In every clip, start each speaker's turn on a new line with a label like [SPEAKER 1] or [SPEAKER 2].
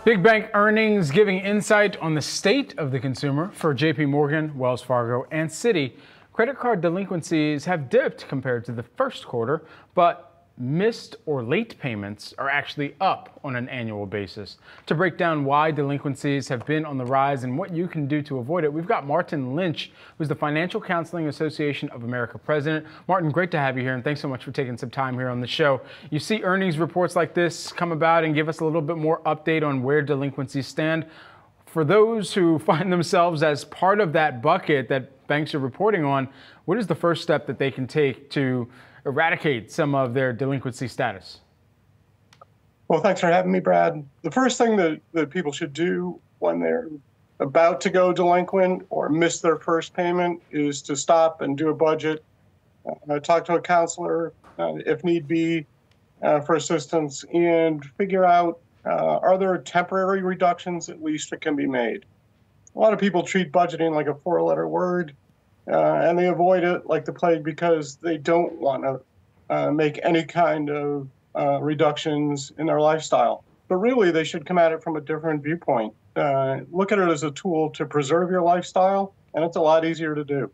[SPEAKER 1] Big bank earnings giving insight on the state of the consumer for JP Morgan, Wells Fargo, and Citi. Credit card delinquencies have dipped compared to the first quarter, but missed or late payments are actually up on an annual basis. To break down why delinquencies have been on the rise and what you can do to avoid it, we've got Martin Lynch, who's the Financial Counseling Association of America president. Martin, great to have you here, and thanks so much for taking some time here on the show. You see earnings reports like this come about and give us a little bit more update on where delinquencies stand. For those who find themselves as part of that bucket that banks are reporting on, what is the first step that they can take to eradicate some of their delinquency status?
[SPEAKER 2] Well, thanks for having me, Brad. The first thing that people should do when they're about to go delinquent or miss their first payment is to stop and do a budget, talk to a counselor if need be for assistance, and figure out are there temporary reductions at least that can be made. A lot of people treat budgeting like a four-letter word, and they avoid it like the plague because they don't want to make any kind of reductions in their lifestyle. But really, they should come at it from a different viewpoint. Look at it as a tool to preserve your lifestyle, and it's a lot easier to do.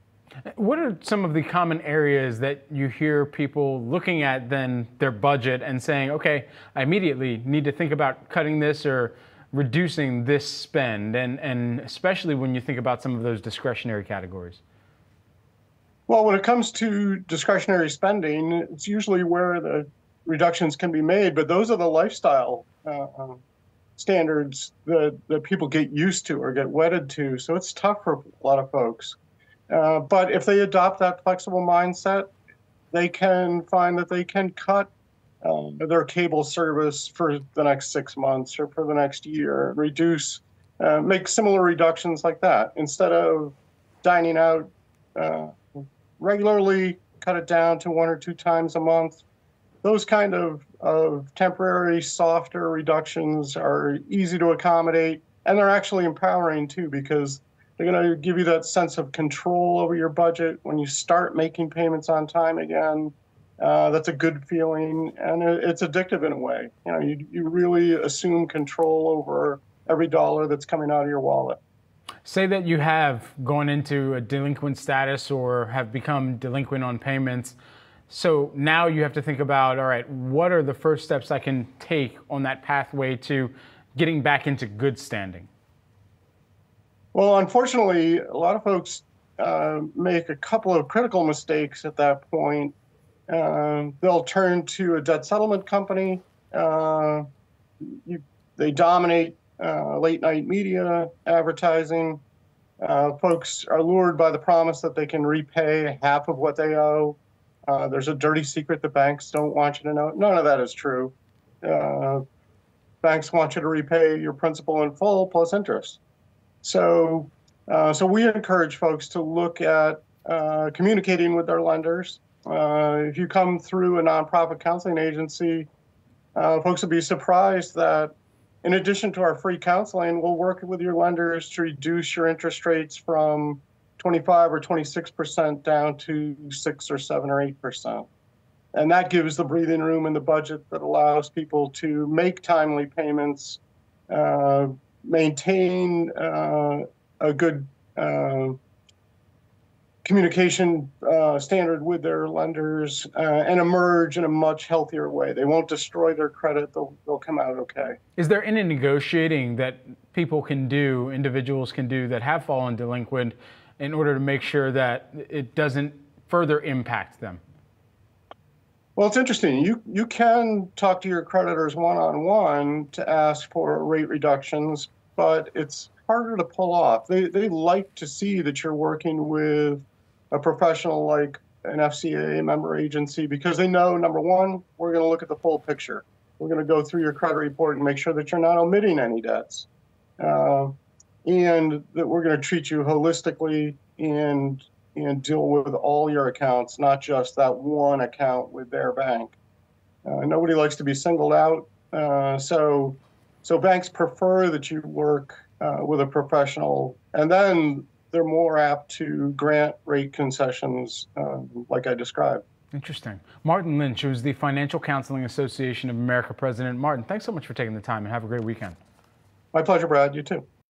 [SPEAKER 1] What are some of the common areas that you hear people looking at then their budget and saying, okay, I immediately need to think about cutting this or reducing this spend, and especially when you think about some of those discretionary categories?
[SPEAKER 2] Well, when it comes to discretionary spending, it's usually where the reductions can be made, but those are the lifestyle standards that people get used to or get wedded to. So it's tough for a lot of folks. But if they adopt that flexible mindset, they can find that they can cut their cable service for the next 6 months or for the next year, reduce, make similar reductions like that. Instead of dining out regularly, cut it down to 1 or 2 times a month. Those kind of temporary, softer reductions are easy to accommodate, and they're actually empowering too, because they're going to give you that sense of control over your budget. When you start making payments on time again, that's a good feeling, and it's addictive in a way. You know, you really assume control over every dollar that's coming out of your wallet.
[SPEAKER 1] Say that you have gone into a delinquent status or have become delinquent on payments. So now you have to think about, all right, what are the first steps I can take on that pathway to getting back into good standing?
[SPEAKER 2] Well, unfortunately, a lot of folks make a couple of critical mistakes at that point. They'll turn to a debt settlement company. They dominate late night media advertising. Folks are lured by the promise that they can repay half of what they owe. There's a dirty secret the banks don't want you to know. None of that is true. Banks want you to repay your principal in full plus interest. So we encourage folks to look at communicating with their lenders. If you come through a nonprofit counseling agency, folks will be surprised that in addition to our free counseling, we'll work with your lenders to reduce your interest rates from 25 or 26% down to 6 or 7 or 8%. And that gives the breathing room in the budget that allows people to make timely payments, maintain a good communication standard with their lenders, and emerge in a much healthier way. They won't destroy their credit. They'll come out okay.
[SPEAKER 1] Is there any negotiating that people can do, individuals can do that have fallen delinquent in order to make sure that it doesn't further impact them?
[SPEAKER 2] Well, it's interesting. You can talk to your creditors one-on-one to ask for rate reductions, but it's harder to pull off. They like to see that you're working with a professional like an FCA member agency, because they know, number one, we're going to look at the full picture. We're going to go through your credit report and make sure that you're not omitting any debts, and that we're going to treat you holistically and deal with all your accounts, not just that one account with their bank. Nobody likes to be singled out, so banks prefer that you work with a professional, and then they're more apt to grant rate concessions like I described.
[SPEAKER 1] Interesting. Martin Lynch, who's the Financial Counseling Association of America president. Martin, thanks so much for taking the time, and have a great weekend.
[SPEAKER 2] My pleasure, Brad. You too.